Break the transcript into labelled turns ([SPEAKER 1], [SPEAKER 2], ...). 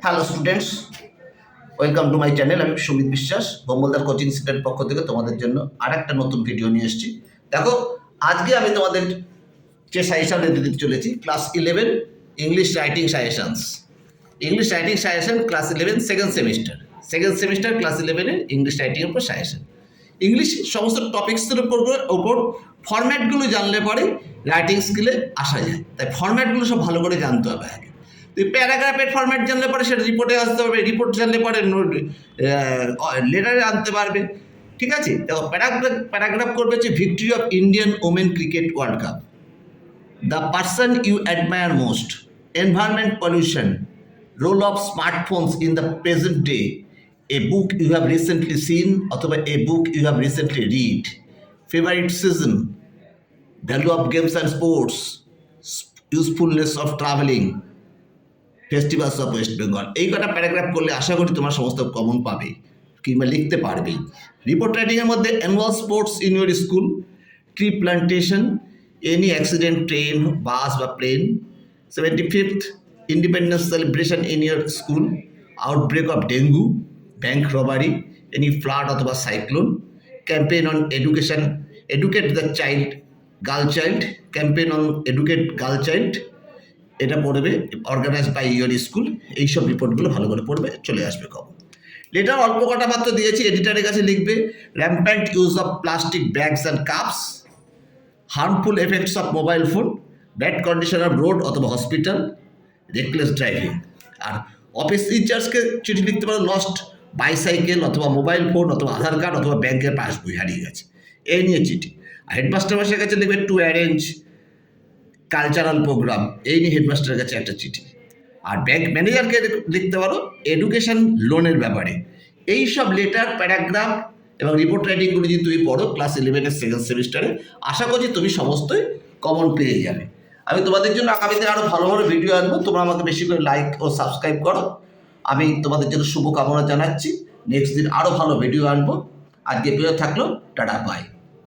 [SPEAKER 1] Hello students, welcome to my channel. আমি সুমিত বিশ্বাস, বোম্বলদার coaching সেন্টারের পক্ষ থেকে তোমাদের জন্য আরেকটা নতুন ভিডিও নিয়ে এসেছি। দেখো, আজকে আমি তোমাদের যে সাজেশন দিতে চলেছি, class 11 English writing suggestions. English writing suggestion class 11 second semester class 11-এর ইংলিশ রাইটিংয়ের উপর সাজেশন। ইংলিশ সমস্ত টপিক্সের ওপর ফরম্যাটগুলো জানলে পরে রাইটিং স্কিলে আসা যায়। তাই ফরম্যাটগুলো সব ভালো করে জানতে হবে আগে। তুই প্যারাগ্রাফের ফরম্যাট জানলে পরে সেটা রিপোর্টে আসতে পারবে, রিপোর্ট জানলে পরে লেটারে আনতে পারবে। ঠিক আছে? দেখো, প্যারাগ্রাফ করবে হচ্ছে victory of Indian women cricket world cup, the person you admire most, environment pollution, role of smartphones in the present day, a book you have recently seen অথবা a book you have recently read, favorite season, value of games and sports, usefulness of traveling, festivals of West Bengal। এই কটা paragraph করলে আশা করি তোমার সমস্ত common পাবে কিংবা লিখতে পারবেই। রিপোর্ট রাইটিংয়ের মধ্যে annual sports in your school, tree plantation, any accident, train, bus বা plane, 75th independence celebration in your school, outbreak of dengue, bank robbery, any flood অথবা cyclone, campaign on education, educate the child, girl child, campaign on educate girl child, এটা পড়বে, organise by your school. এইসব রিপোর্টগুলো ভালো করে পড়বে, চলে আসবে কখন। লেটার অল্প কটা মাত্র দিয়েছি, এডিটারের কাছে লিখবে rampant use of plastic bags and cups, harmful effects of mobile phone, bad condition of road অথবা হসপিটাল, রেকলেস ড্রাইভিং। আর অফিস ইনচার্জকে চিঠি লিখতে পারো, লস্ট বাইসাইকেল অথবা মোবাইল ফোন অথবা আধার কার্ড অথবা ব্যাংকের পাসবই হারিয়ে গেছে, এই নিয়ে চিঠি। আর হেডমাস্টার মাসের কাছে লিখবে টু অ্যারেঞ্জ কালচারাল প্রোগ্রাম, এই নিয়ে হেডমাস্টারের কাছে একটা চিঠি। আর ব্যাংক ম্যানেজারকে লিখতে পারো এডুকেশন লোনের ব্যাপারে। এই সব লেটার, প্যারাগ্রাফ এবং রিপোর্ট রাইটিংগুলো যদি তুমি পড়ো ক্লাস 11-এর সেকেন্ড সেমিস্টারে, আশা করছি তুমি সমস্তই কমন পেয়ে যাবে। আমি তোমাদের জন্য আগামীতে আরও ভালো ভালো ভিডিও আনবো, তোমরা আমাকে বেশি করে লাইক ও সাবস্ক্রাইব করো। আমি তোমাদের জন্য শুভকামনা জানাচ্ছি। নেক্সট দিন আরও ভালো ভিডিও আনবো। আজকে পেয়ে থাকলো, টাটা, বাই।